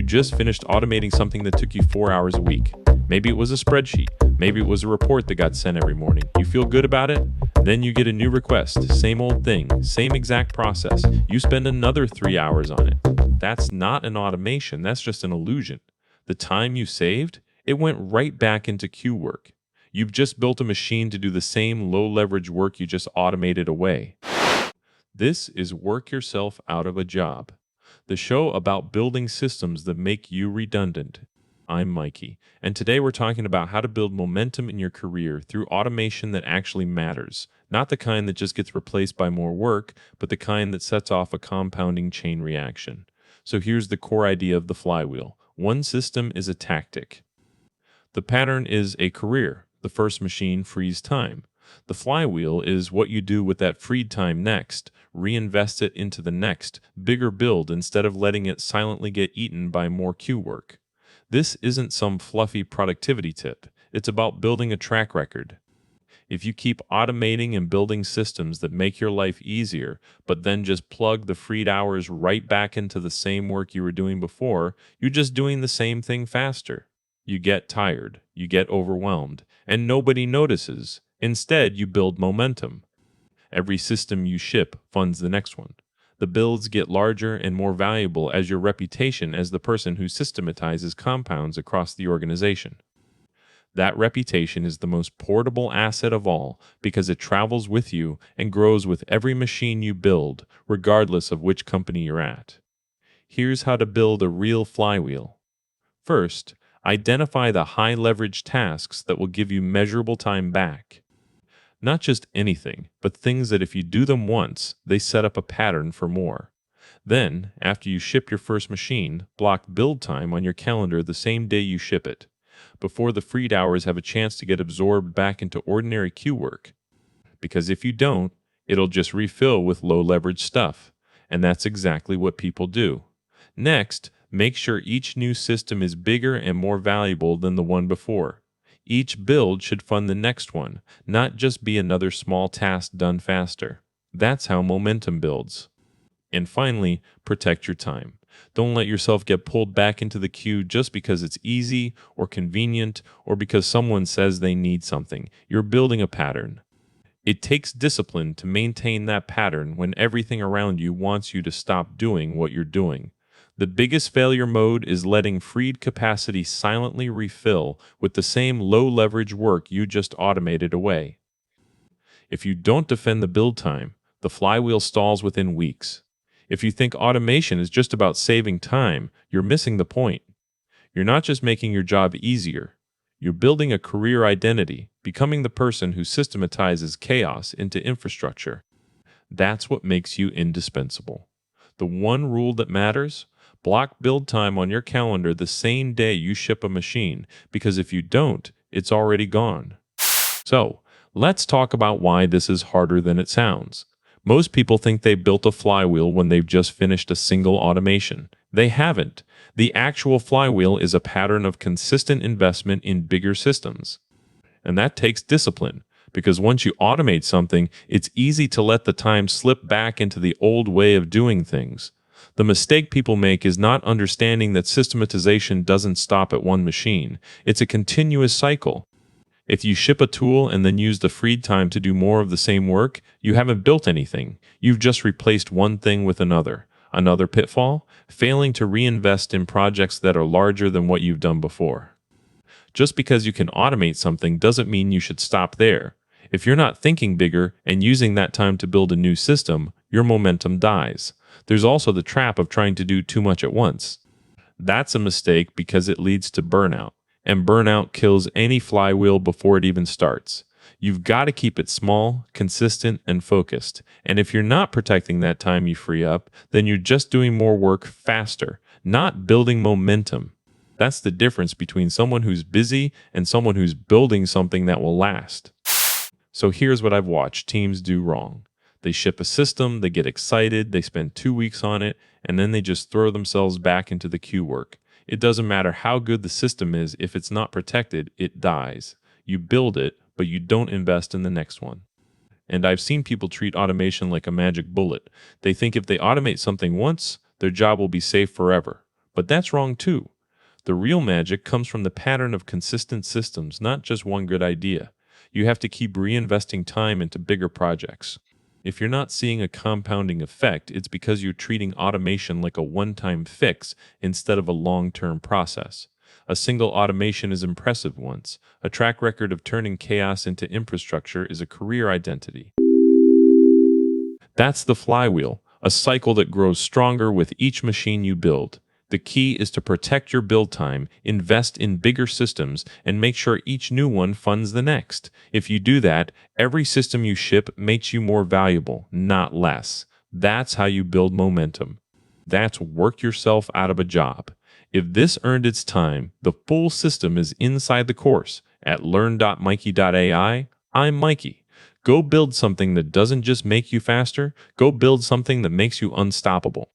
just finished automating something that took you 4 hours a week. Maybe it was a spreadsheet. Maybe it was a report that got sent every morning. You feel good about it? Then you get a new request. Same old thing. Same exact process. You spend another 3 hours on it. That's not an automation. That's just an illusion. The time you saved, it went right back into queue work. You've just built a machine to do the same low-leverage work you just automated away. This is Work Yourself Out of a Job, the show about building systems that make you redundant. I'm Mikey, and today we're talking about how to build momentum in your career through automation that actually matters, not the kind that just gets replaced by more work, but the kind that sets off a compounding chain reaction. So here's the core idea of the flywheel. One system is a tactic. The pattern is a career. The first machine frees time. The flywheel is what you do with that freed time next. Reinvest it into the next, bigger build instead of letting it silently get eaten by more queue work. This isn't some fluffy productivity tip. It's about building a track record. If you keep automating and building systems that make your life easier, but then just plug the freed hours right back into the same work you were doing before, you're just doing the same thing faster. You get tired, you get overwhelmed, and nobody notices. Instead, you build momentum. Every system you ship funds the next one. The builds get larger and more valuable as your reputation as the person who systematizes compounds across the organization. That reputation is the most portable asset of all because it travels with you and grows with every machine you build, regardless of which company you're at. Here's how to build a real flywheel. First, identify the high-leverage tasks that will give you measurable time back. Not just anything, but things that if you do them once, they set up a pattern for more. Then, after you ship your first machine, block build time on your calendar the same day you ship it, before the freed hours have a chance to get absorbed back into ordinary queue work. Because if you don't, it'll just refill with low-leverage stuff, and that's exactly what people do. Next, make sure each new system is bigger and more valuable than the one before. Each build should fund the next one, not just be another small task done faster. That's how momentum builds. And finally, protect your time. Don't let yourself get pulled back into the queue just because it's easy or convenient or because someone says they need something. You're building a pattern. It takes discipline to maintain that pattern when everything around you wants you to stop doing what you're doing. The biggest failure mode is letting freed capacity silently refill with the same low-leverage work you just automated away. If you don't defend the build time, the flywheel stalls within weeks. If you think automation is just about saving time, you're missing the point. You're not just making your job easier. You're building a career identity, becoming the person who systematizes chaos into infrastructure. That's what makes you indispensable. The one rule that matters: block build time on your calendar the same day you ship a machine, because if you don't, it's already gone. So, let's talk about why this is harder than it sounds. Most people think they built a flywheel when they've just finished a single automation. They haven't. The actual flywheel is a pattern of consistent investment in bigger systems. And that takes discipline, because once you automate something, it's easy to let the time slip back into the old way of doing things. The mistake people make is not understanding that systematization doesn't stop at one machine. It's a continuous cycle. If you ship a tool and then use the freed time to do more of the same work, you haven't built anything. You've just replaced one thing with another. Another pitfall? Failing to reinvest in projects that are larger than what you've done before. Just because you can automate something doesn't mean you should stop there. If you're not thinking bigger and using that time to build a new system, your momentum dies. There's also the trap of trying to do too much at once. That's a mistake because it leads to burnout, and burnout kills any flywheel before it even starts. You've got to keep it small, consistent, and focused. And if you're not protecting that time you free up, then you're just doing more work faster, not building momentum. That's the difference between someone who's busy and someone who's building something that will last. So here's what I've watched teams do wrong. They ship a system, they get excited, they spend 2 weeks on it, and then they just throw themselves back into the queue work. It doesn't matter how good the system is, if it's not protected, it dies. You build it, but you don't invest in the next one. And I've seen people treat automation like a magic bullet. They think if they automate something once, their job will be safe forever. But that's wrong too. The real magic comes from the pattern of consistent systems, not just one good idea. You have to keep reinvesting time into bigger projects. If you're not seeing a compounding effect, it's because you're treating automation like a one-time fix instead of a long-term process. A single automation is impressive once. A track record of turning chaos into infrastructure is a career identity. That's the flywheel, a cycle that grows stronger with each machine you build. The key is to protect your build time, invest in bigger systems, and make sure each new one funds the next. If you do that, every system you ship makes you more valuable, not less. That's how you build momentum. That's work yourself out of a job. If this earned its time, the full system is inside the course. At learn.mikey.ai, I'm Mikey. Go build something that doesn't just make you faster, go build something that makes you unstoppable.